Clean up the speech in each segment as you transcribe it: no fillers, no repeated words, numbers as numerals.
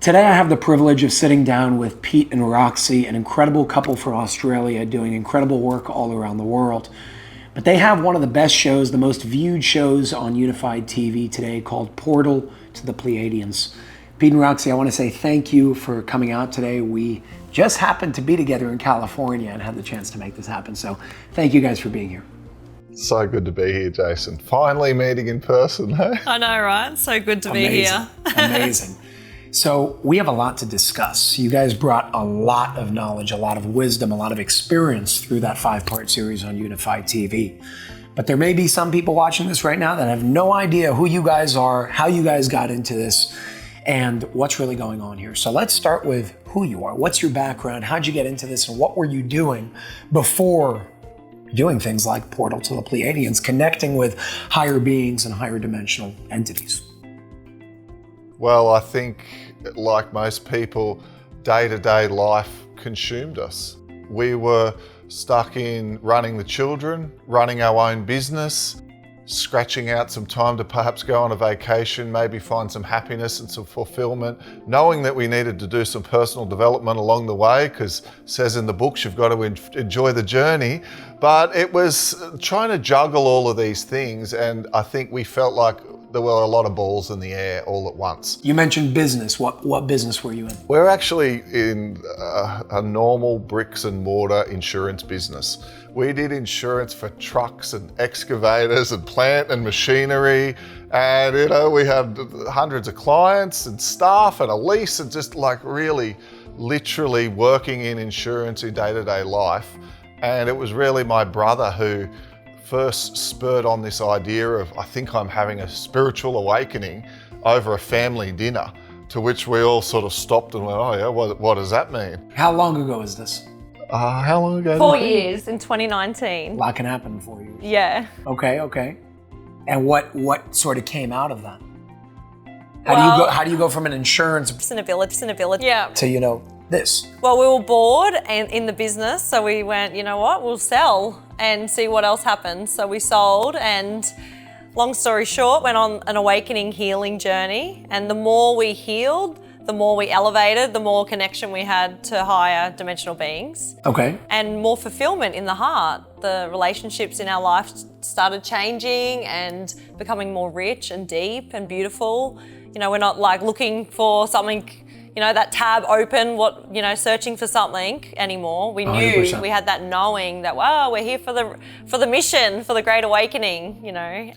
Today I have the privilege of sitting down with Pete and Roxy, an incredible couple from Australia doing incredible work all around the world. But they have one of the best shows, the most viewed shows on Unified TV today, called Portal to the Pleiades. Pete and Roxy, I want to say thank you for coming out today. We just happened to be together in California and had the chance to make this happen. So thank you guys for being here. So good to be here, Jason. Finally meeting in person, hey? I know, right? So good to be here. Amazing. So we have a lot to discuss. You guys brought a lot of knowledge, a lot of wisdom, a lot of experience through that 5-part series on Unified TV. But there may be some people watching this right now that have no idea who you guys are, how you guys got into this, and what's really going on here. So let's start with who you are. What's your background? How'd you get into this? And what were you doing before doing things like Portal to the Pleiades, connecting with higher beings and higher dimensional entities? Well, I think, like most people, day-to-day life consumed us. We were stuck in running the children, running our own business, scratching out some time to perhaps go on a vacation, maybe find some happiness and some fulfillment, knowing that we needed to do some personal development along the way, because it says in the books you've got to enjoy the journey. But it was trying to juggle all of these things, and I think we felt like there were a lot of balls in the air all at once. You mentioned business. What business were you in? We're actually in a normal bricks and mortar insurance business. We did insurance for trucks and excavators and plant and machinery. And, you know, we had hundreds of clients and staff and a lease and just like really, literally working in insurance in day-to-day life. And it was really my brother who first spurred on this idea of, I think I'm having a spiritual awakening over a family dinner, to which we all sort of stopped and went, oh yeah, what does that mean? How long ago is this? How long ago? 4 years in 2019. A lot can happen in 4 years. Yeah. Okay. And what sort of came out of that? How do you go from an insurance In a village. Yeah. to, this? Well, we were bored and in the business, so we went, you know what, we'll sell and see what else happens. So we sold, and long story short, went on an awakening healing journey. And the more we healed, the more we elevated, the more connection we had to higher dimensional beings. Okay. And more fulfillment in the heart. The relationships in our life started changing and becoming more rich and deep and beautiful. We're not like looking for something, that tab open, searching for something anymore. We knew 100%. We had that knowing that, wow, we're here for the mission, for the great awakening,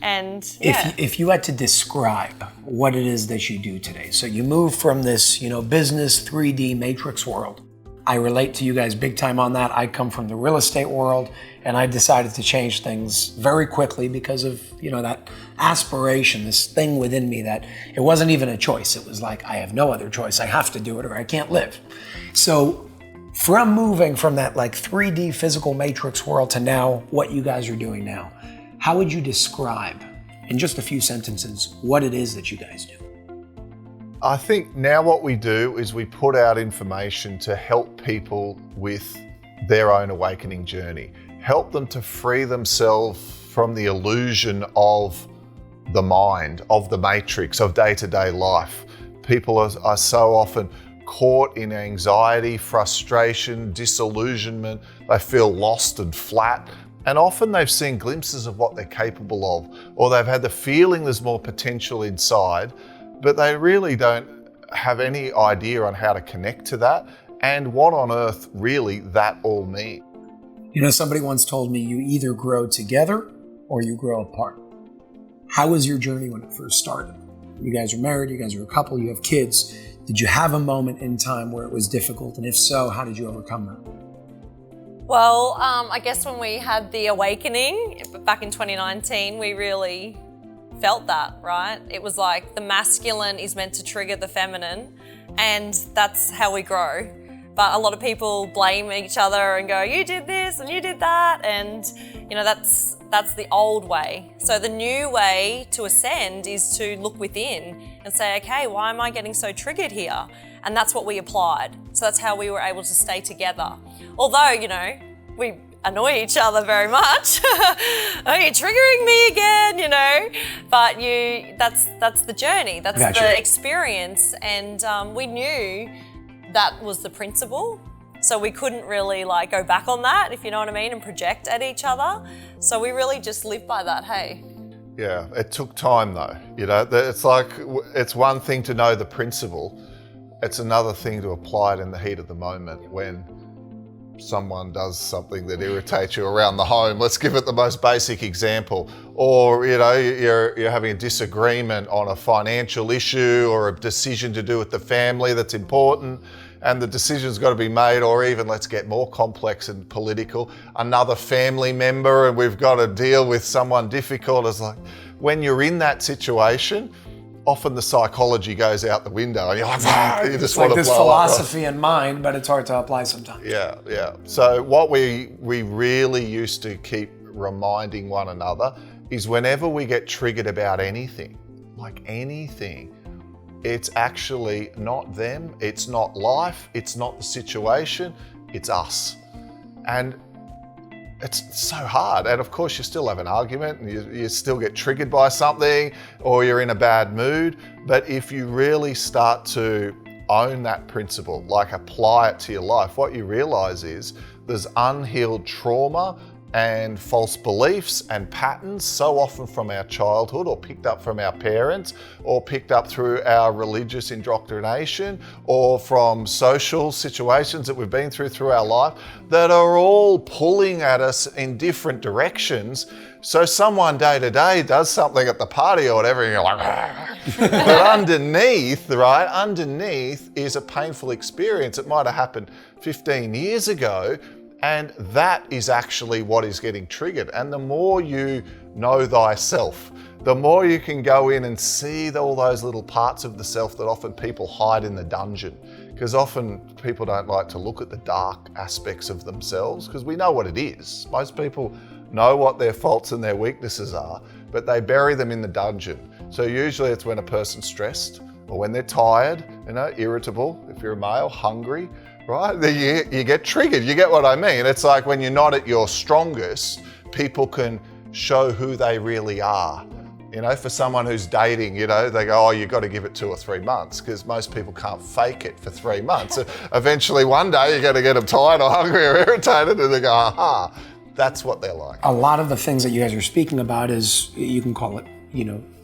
and yeah. If you had to describe what it is that you do today, so you move from this, business 3D matrix world. I relate to you guys big time on that. I come from the real estate world, and I decided to change things very quickly because of, that aspiration, this thing within me that it wasn't even a choice. It was like, I have no other choice. I have to do it or I can't live. So from moving from that like 3D physical matrix world to now what you guys are doing now, how would you describe in just a few sentences what it is that you guys do? I think now what we do is we put out information to help people with their own awakening journey, help them to free themselves from the illusion of the mind, of the matrix, of day-to-day life. People are so often caught in anxiety, frustration, disillusionment. They feel lost and flat. And often they've seen glimpses of what they're capable of, or they've had the feeling there's more potential inside, but they really don't have any idea on how to connect to that and what on earth really that all means. Somebody once told me you either grow together or you grow apart. How was your journey when it first started? You guys are married, you guys are a couple, you have kids. Did you have a moment in time where it was difficult? And if so, how did you overcome that? Well, I guess when we had the awakening back in 2019, we really felt that, right? It was like the masculine is meant to trigger the feminine, and that's how we grow. But a lot of people blame each other and go, you did this and you did that, and that's the old way. So the new way to ascend is to look within and say, okay, why am I getting so triggered here? And that's what we applied. So that's how we were able to stay together. Although, we annoy each other very much. Oh, you're triggering me again, you know. But that's the journey. That's the experience, and we knew that was the principle. So we couldn't really like go back on that, if you know what I mean, and project at each other. So we really just live by that, hey. Yeah, it took time though. You know, it's like, it's one thing to know the principle. It's another thing to apply it in the heat of the moment when someone does something that irritates you around the home. Let's give it the most basic example. Or, you know, you're having a disagreement on a financial issue or a decision to do with the family that's important, and the decision's got to be made, or even let's get more complex and political, another family member, and we've got to deal with someone difficult. It's like, when you're in that situation, often the psychology goes out the window and you're like, you just want to blow up. It's like this philosophy in mind, but it's hard to apply sometimes. Yeah. So what we really used to keep reminding one another is whenever we get triggered about anything, like anything, it's actually not them, it's not life, it's not the situation, it's us. And it's so hard. And of course you still have an argument and you still get triggered by something, or you're in a bad mood. But if you really start to own that principle, like apply it to your life, what you realize is there's unhealed trauma and false beliefs and patterns, so often from our childhood, or picked up from our parents, or picked up through our religious indoctrination, or from social situations that we've been through our life, that are all pulling at us in different directions. So someone day to day does something at the party or whatever, and you're like, but underneath is a painful experience. It might have happened 15 years ago, and that is actually what is getting triggered. And the more you know thyself, the more you can go in and see all those little parts of the self that often people hide in the dungeon. Because often people don't like to look at the dark aspects of themselves, because we know what it is. Most people know what their faults and their weaknesses are, but they bury them in the dungeon. So usually it's when a person's stressed, or when they're tired, irritable, if you're a male, hungry, right? You get triggered. You get what I mean? It's like when you're not at your strongest, people can show who they really are. You know, for someone who's dating, they go, oh, you've got to give it 2 or 3 months, because most people can't fake it for 3 months. Eventually, one day, you're going to get them tired or hungry or irritated, and they go, aha, that's what they're like. A lot of the things that you guys are speaking about is, you can call it,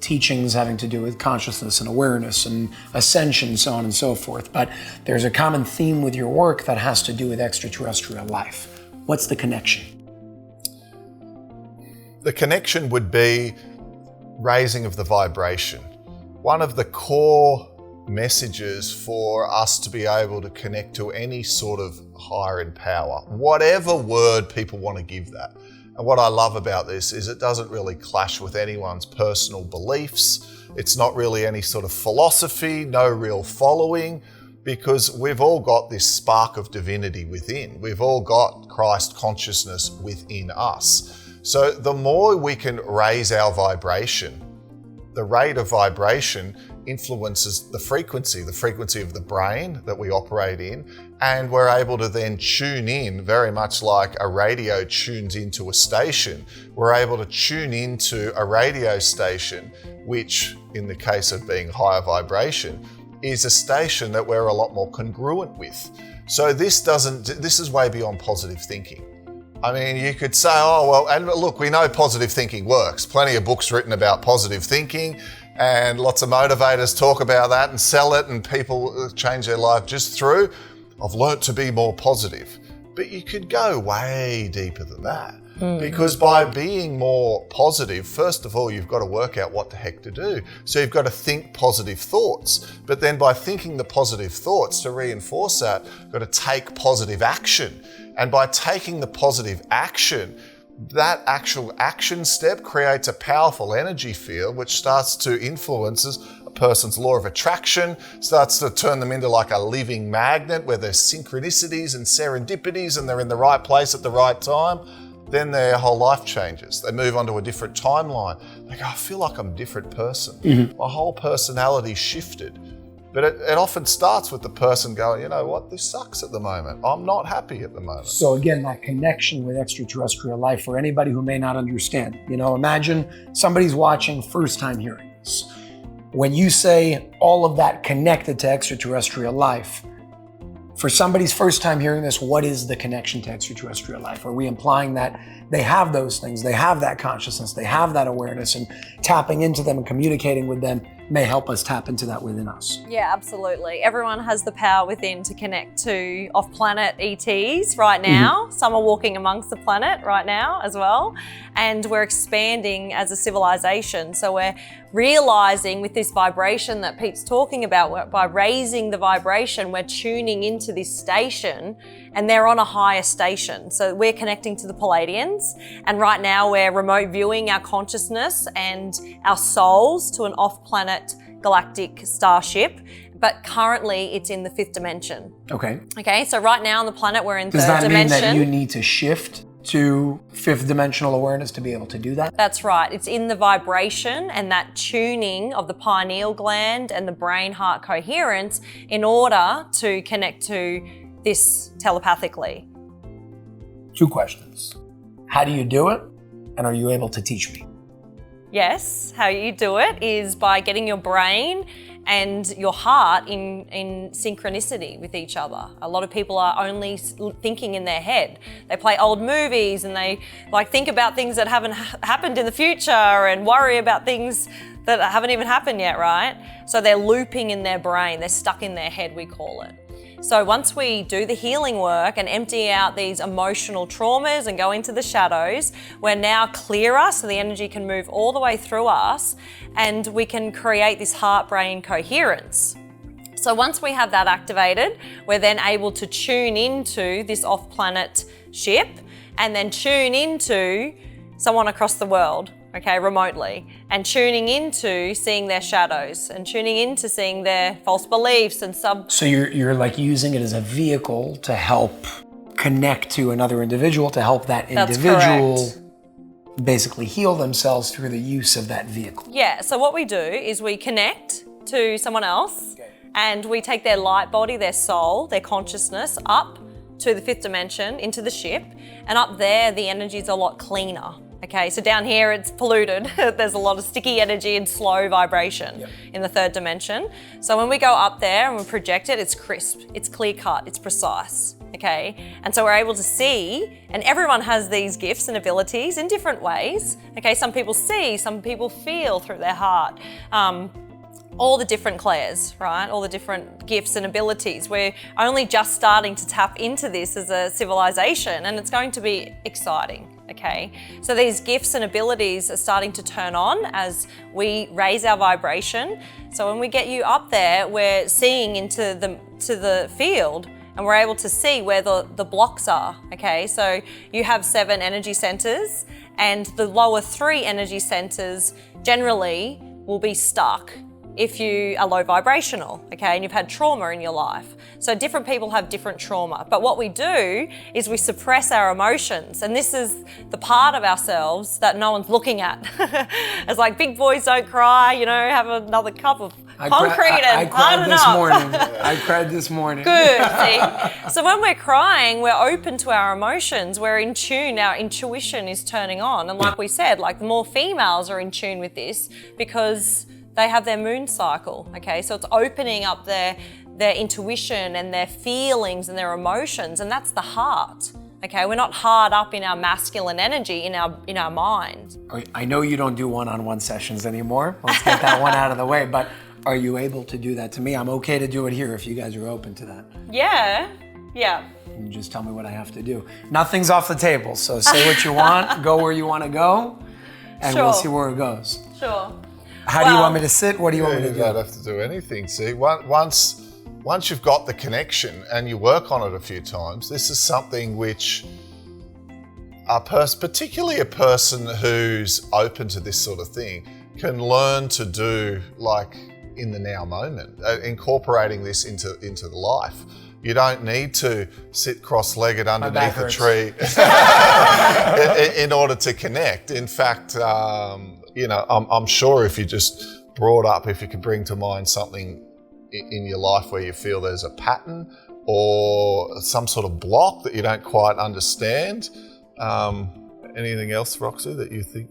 teachings having to do with consciousness and awareness and ascension, so on and so forth. But there's a common theme with your work that has to do with extraterrestrial life. What's the connection? The connection would be raising of the vibration. One of the core messages for us to be able to connect to any sort of higher in power, whatever word people want to give that. And what I love about this is it doesn't really clash with anyone's personal beliefs. It's not really any sort of philosophy, no real following, because we've all got this spark of divinity within. We've all got Christ consciousness within us. So the more we can raise our vibration, the rate of vibration influences the frequency of the brain that we operate in, and we're able to then tune in, very much like a radio tunes into a station. We're able to tune into a radio station, which in the case of being higher vibration, is a station that we're a lot more congruent with. So this is way beyond positive thinking. I mean, you could say, oh, well, and look, we know positive thinking works. Plenty of books written about positive thinking, and lots of motivators talk about that and sell it, and people change their life just through, I've learnt to be more positive. But you could go way deeper than that. Because by being more positive, first of all, you've got to work out what the heck to do. So you've got to think positive thoughts. But then by thinking the positive thoughts, to reinforce that, you've got to take positive action. And by taking the positive action, that actual action step creates a powerful energy field which starts to influence a person's law of attraction, starts to turn them into like a living magnet where there's synchronicities and serendipities and they're in the right place at the right time. Then their whole life changes. They move on to a different timeline. They go, I feel like I'm a different person. My whole personality shifted. But it often starts with the person going, you know what, this sucks at the moment. I'm not happy at the moment. So again, that connection with extraterrestrial life, for anybody who may not understand, imagine somebody's watching, first time hearing this. When you say all of that connected to extraterrestrial life, for somebody's first time hearing this, what is the connection to extraterrestrial life? Are we implying that they have those things, they have that consciousness, they have that awareness, and tapping into them and communicating with them may help us tap into that within us? Yeah, absolutely. Everyone has the power within to connect to off-planet ETs right now. Some are walking amongst the planet right now as well. And we're expanding as a civilization. So we're realizing with this vibration that Pete's talking about, by raising the vibration, we're tuning into this station, and they're on a higher station. So we're connecting to the Pleiades, and right now we're remote viewing our consciousness and our souls to an off-planet galactic starship. But currently it's in the 5th dimension. Okay, so right now on the planet we're in 3rd dimension. Does that mean that you need to shift to 5th dimensional awareness to be able to do that? That's right. It's in the vibration and that tuning of the pineal gland and the brain-heart coherence in order to connect to this telepathically. 2 questions. How do you do it? And are you able to teach me? Yes, how you do it is by getting your brain and your heart in synchronicity with each other. A lot of people are only thinking in their head. They play old movies and they think about things that haven't happened in the future and worry about things that haven't even happened yet, right? So they're looping in their brain, they're stuck in their head, we call it. So once we do the healing work and empty out these emotional traumas and go into the shadows, we're now clearer, so the energy can move all the way through us and we can create this heart-brain coherence. So once we have that activated, we're then able to tune into this off-planet ship and then tune into someone across the world, remotely, and tuning into seeing their shadows and tuning into seeing their false beliefs and So you're using it as a vehicle to help connect to another individual, to help that individual basically heal themselves through the use of that vehicle. Yeah, so what we do is we connect to someone else and we take their light body, their soul, their consciousness up to the 5th dimension into the ship, and up there the energy is a lot cleaner. So down here it's polluted. There's a lot of sticky energy and slow vibration in the 3rd dimension. So when we go up there and we project it, it's crisp, it's clear cut, it's precise. And so we're able to see, and everyone has these gifts and abilities in different ways. Some people see, some people feel through their heart. All the different clairs, right? All the different gifts and abilities. We're only just starting to tap into this as a civilization, and it's going to be exciting. So these gifts and abilities are starting to turn on as we raise our vibration. So when we get you up there, we're seeing into the field, and we're able to see where the blocks are. So you have 7 energy centers, and the lower 3 energy centers generally will be stuck if you are low vibrational, and you've had trauma in your life. So different people have different trauma. But what we do is we suppress our emotions. And this is the part of ourselves that no one's looking at. It's like, big boys don't cry, have another cup of concrete and harden up. I cried this morning. Good, see? So when we're crying, we're open to our emotions. We're in tune, our intuition is turning on. And like we said, the more females are in tune with this because they have their moon cycle, so it's opening up their intuition and their feelings and their emotions, and that's the heart. We're not hard up in our masculine energy in our mind. I know you don't do one-on-one sessions anymore. Let's get that one out of the way, but are you able to do that to me? I'm okay to do it here if you guys are open to that. Yeah. And just tell me what I have to do. Nothing's off the table, so say what you want, go where you want to go, and we'll see where it goes. Sure. How do you want me to sit? What do you want me to do? You don't have to do anything. See, once you've got the connection and you work on it a few times, this is something which particularly a person who's open to this sort of thing, can learn to do in the now moment, incorporating this into the life. You don't need to sit cross-legged underneath a tree in order to connect. In fact, I'm sure if you just if you could bring to mind something in your life where you feel there's a pattern or some sort of block that you don't quite understand? Anything else, Roxy, that you think?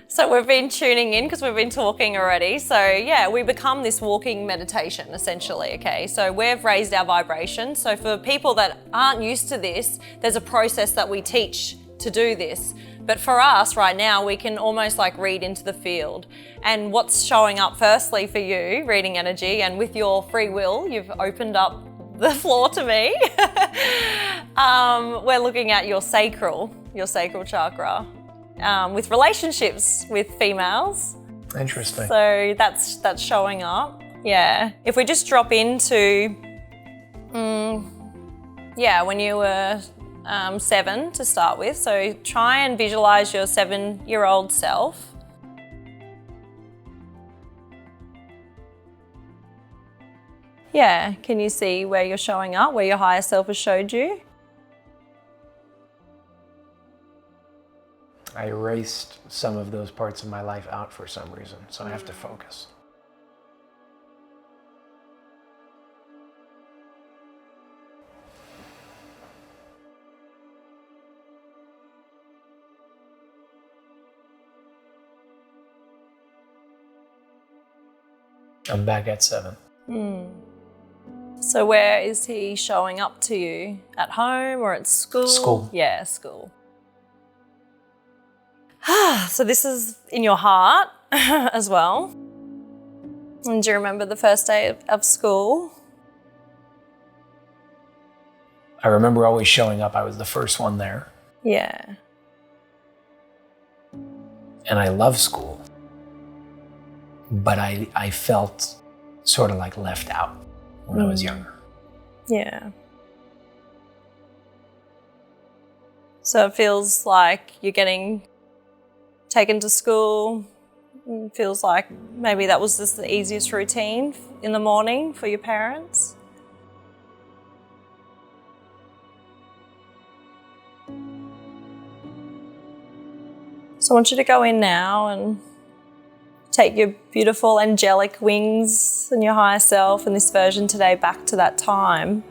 So we've been tuning in because we've been talking already. So yeah, we become this walking meditation essentially, okay? So we've raised our vibration. So for people that aren't used to this, there's a process that we teach to do this. But for us right now, we can almost like read into the field. And what's showing up firstly for you, reading energy, and with your free will, you've opened up the floor to me. We're looking at your sacral chakra. With relationships with females. Interesting. So that's showing up. Yeah. If we just drop into, when you were 7 to start with. So try and visualize your 7-year-old self. Yeah. Can you see where you're showing up, where your higher self has showed you? I erased some of those parts of my life out for some reason, so I have to focus. I'm back at 7. So where is he showing up to you? At home or at school? School. Yeah, school. So this is in your heart as well. And do you remember the first day of school? I remember always showing up. I was the first one there. Yeah. And I love school. But I felt sort of like left out when I was younger. Yeah. So it feels like you're getting taken to school. It feels like maybe that was just the easiest routine in the morning for your parents. So I want you to go in now and take your beautiful angelic wings and your higher self and this version today back to that time.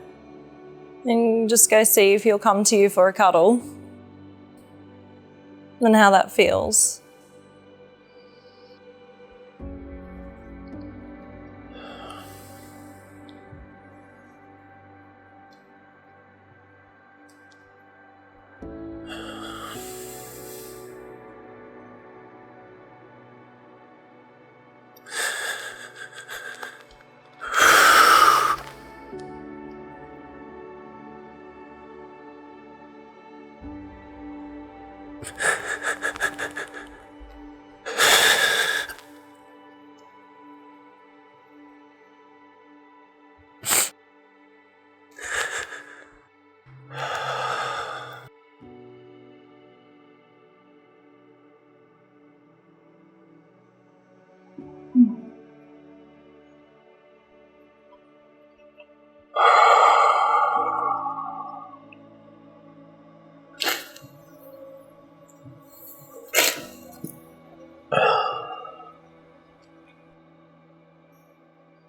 And just go see if he'll come to you for a cuddle. And how that feels.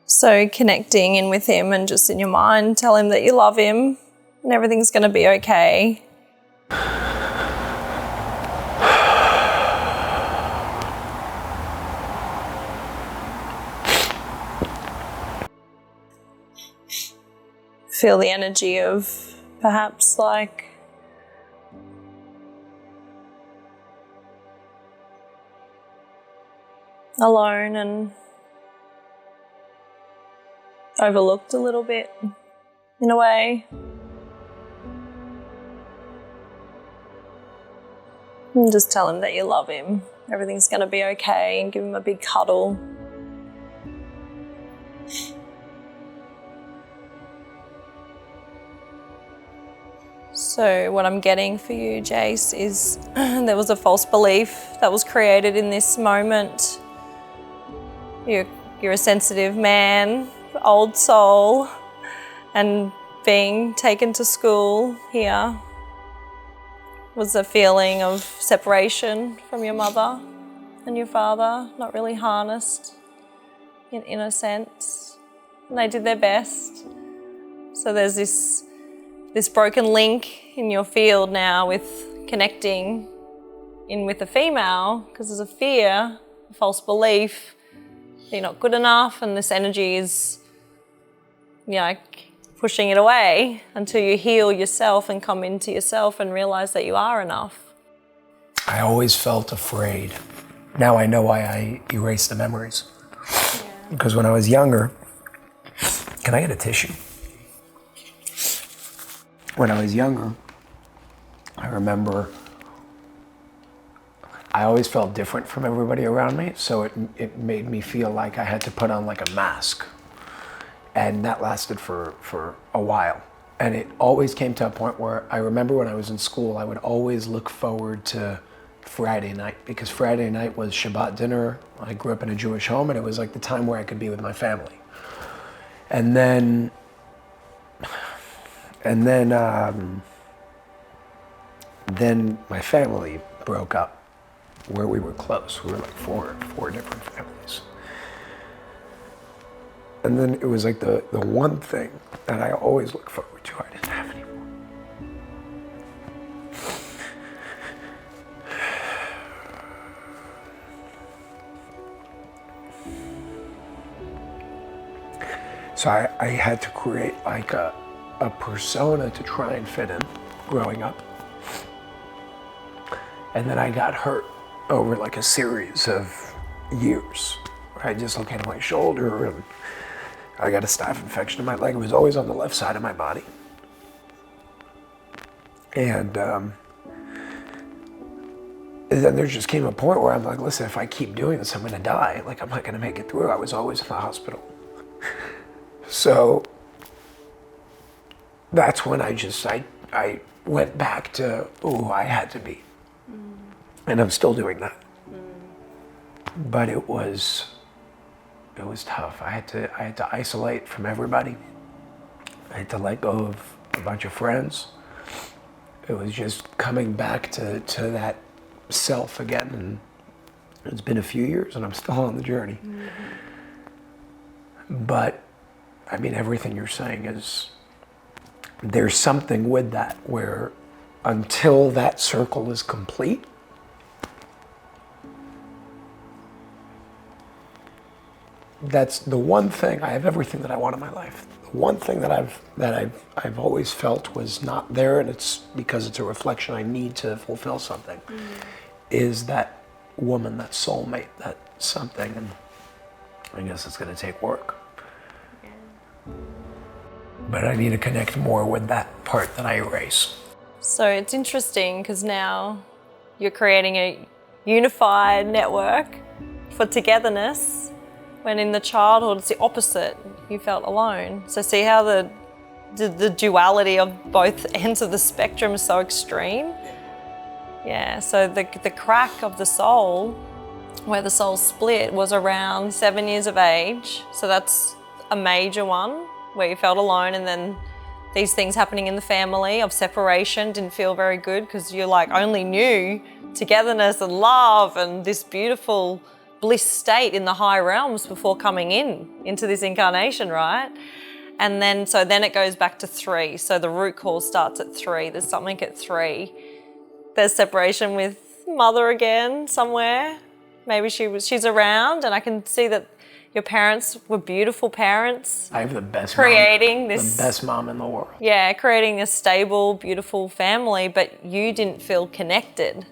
So connecting in with him and just in your mind, tell him that you love him and everything's going to be okay. Feel the energy of perhaps like alone and overlooked a little bit in a way. And just tell him that you love him. Everything's going to be okay, and give him a big cuddle. So what I'm getting for you, Jace, is there was a false belief that was created in this moment. You're a sensitive man, old soul, and being taken to school here was a feeling of separation from your mother and your father, not really harnessed. in a sense. And they did their best. So there's this broken link in your field now with connecting in with a female, because there's a fear, a false belief that you're not good enough, and this energy is, pushing it away until you heal yourself and come into yourself and realize that you are enough. I always felt afraid. Now I know why I erased the memories. Yeah. Because when I was younger, can I get a tissue? When I was younger, I remember I always felt different from everybody around me, so it made me feel like I had to put on like a mask. And that lasted for a while. And it always came to a point where I remember when I was in school, I would always look forward to Friday night, because Friday night was Shabbat dinner. I grew up in a Jewish home, and it was like the time where I could be with my family. And then my family broke up, where we were close. We were like four different families. And then it was like the one thing that I always look forward to, I didn't have anymore. So I had to create like a persona to try and fit in growing up. And then I got hurt over like a series of years. I dislocated my shoulder, and I got a staph infection in my leg. It was always on the left side of my body. And then there just came a point where I'm like, listen, if I keep doing this, I'm gonna die. Like, I'm not gonna make it through. I was always in the hospital. So that's when I went back to, I had to be. And I'm still doing that. But it was tough. I had to isolate from everybody. I had to let go of a bunch of friends. It was just coming back to that self again. And it's been a few years, and I'm still on the journey. But I mean, everything you're saying is, there's something with that where until that circle is complete, that's the one thing. I have everything that I want in my life. The one thing that I've always felt was not there, and it's because it's a reflection I need to fulfill something, is that woman, that soulmate, that something. And I guess it's going to take work. But I need to connect more with that part that I erase. So it's interesting because now you're creating a unified network for togetherness, when in the childhood it's the opposite. You felt alone. So see how the duality of both ends of the spectrum is so extreme? Yeah, so the crack of the soul, where the soul split, was around 7 years of age. So that's a major one, where you felt alone, and then these things happening in the family of separation didn't feel very good, because you like only knew togetherness and love and this beautiful bliss state in the high realms before coming into this incarnation, right? And then it goes back to 3. So the root cause starts at 3. There's something at 3. There's separation with mother again somewhere. Maybe she's around, and I can see that your parents were beautiful parents. I have the best the best mom in the world. Yeah, creating a stable, beautiful family, but you didn't feel connected.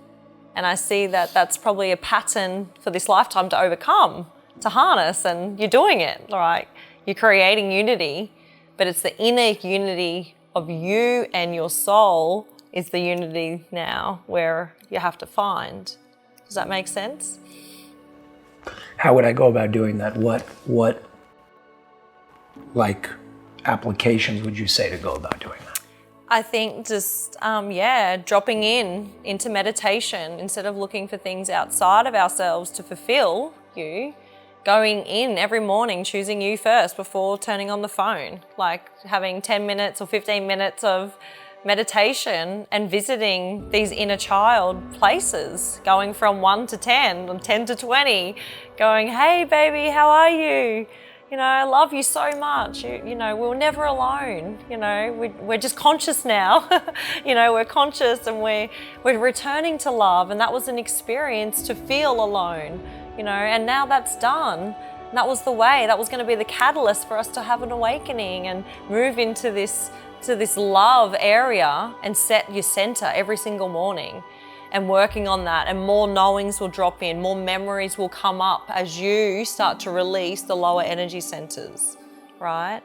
And I see that that's probably a pattern for this lifetime to overcome, to harness, and you're doing it, right? You're creating unity, but it's the inner unity of you and your soul is the unity now where you have to find. Does that make sense? How would I go about doing that? What like applications would you say to go about doing that? I think just, dropping into meditation instead of looking for things outside of ourselves to fulfill you, going in every morning, choosing you first before turning on the phone, like having 10 minutes or 15 minutes of meditation and visiting these inner child places, going from 1 to 10 and 10 to 20, going, hey baby, how are you? You know, I love you so much. You know, we were never alone. You know, we're just conscious now. You know, we're conscious and we're returning to love. And that was an experience to feel alone, you know, and now that's done. And that was the way. That was going to be the catalyst for us to have an awakening and move into this love area and set your center every single morning. And working on that, and more knowings will drop in, more memories will come up as you start to release the lower energy centers, right?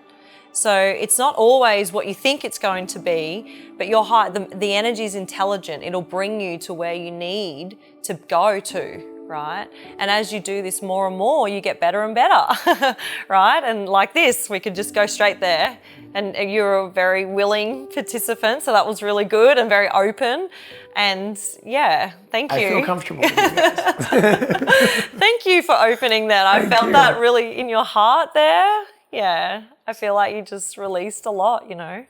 So it's not always what you think it's going to be, but your heart, the energy is intelligent. It'll bring you to where you need to go to, right? And as you do this more and more, you get better and better, right? And like this, we could just go straight there. And you're a very willing participant, so that was really good and very open. And yeah, thank you. I feel comfortable with you guys. Thank you for opening that. I felt that really in your heart there. Yeah, I feel like you just released a lot, you know.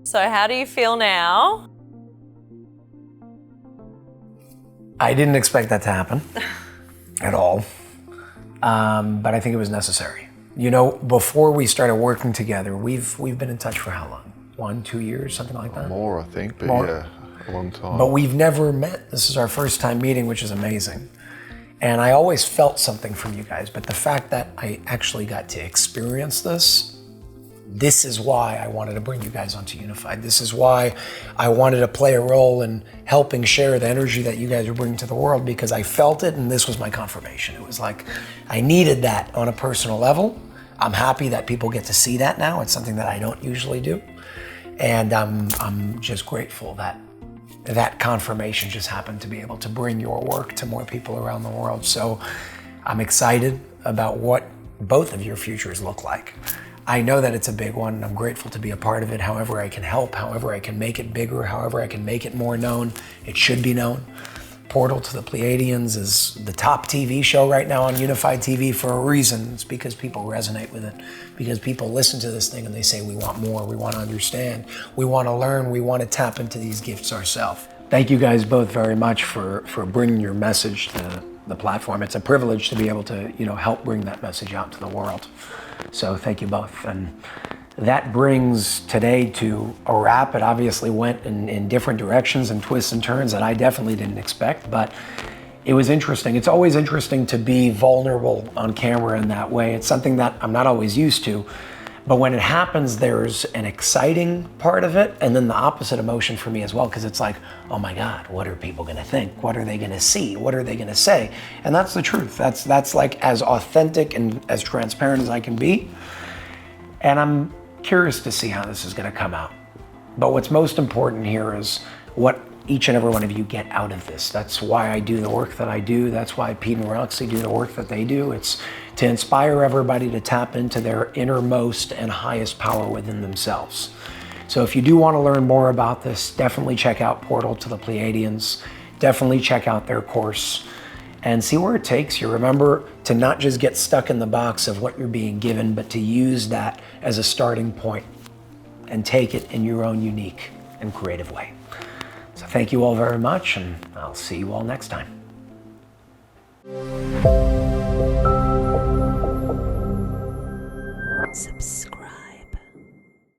So how do you feel now? I didn't expect that to happen at all, but I think it was necessary. You know, before we started working together, we've been in touch for how long? 1, 2 years, something like that? More, I think, but More. yeah, a long time. But we've never met. This is our first time meeting, which is amazing. And I always felt something from you guys, but the fact that I actually got to experience this is why I wanted to bring you guys onto Unified. This is why I wanted to play a role in helping share the energy that you guys are bringing to the world, because I felt it and this was my confirmation. It was like, I needed that on a personal level. I'm happy that people get to see that now. It's something that I don't usually do. And I'm just grateful that that confirmation just happened to be able to bring your work to more people around the world. So I'm excited about what both of your futures look like. I know that it's a big one, and I'm grateful to be a part of it. However I can help, however I can make it bigger, however I can make it more known, it should be known. Portal to the Pleiadians is the top TV show right now on Unified TV for a reason. It's because people resonate with it, because people listen to this thing and they say, we want more, we want to understand, we want to learn, we want to tap into these gifts ourselves. Thank you guys both very much for bringing your message to the platform. It's a privilege to be able to, you know, help bring that message out to the world. So thank you both. And that brings today to a wrap. It obviously went in different directions and twists and turns that I definitely didn't expect, but it was interesting. It's always interesting to be vulnerable on camera in that way. It's something that I'm not always used to, but when it happens, there's an exciting part of it, and then the opposite emotion for me as well, because it's like, oh my God, what are people gonna think? What are they gonna see? What are they gonna say? And that's the truth. That's like as authentic and as transparent as I can be. And I'm curious to see how this is gonna come out. But what's most important here is what each and every one of you get out of this. That's why I do the work that I do. That's why Pete and Roxy do the work that they do. It's to inspire everybody to tap into their innermost and highest power within themselves. So if you do want to learn more about this, definitely check out Portal to the Pleiadians. Definitely check out their course and see where it takes you. Remember to not just get stuck in the box of what you're being given, but to use that as a starting point and take it in your own unique and creative way. So thank you all very much, and I'll see you all next time. Subscribe.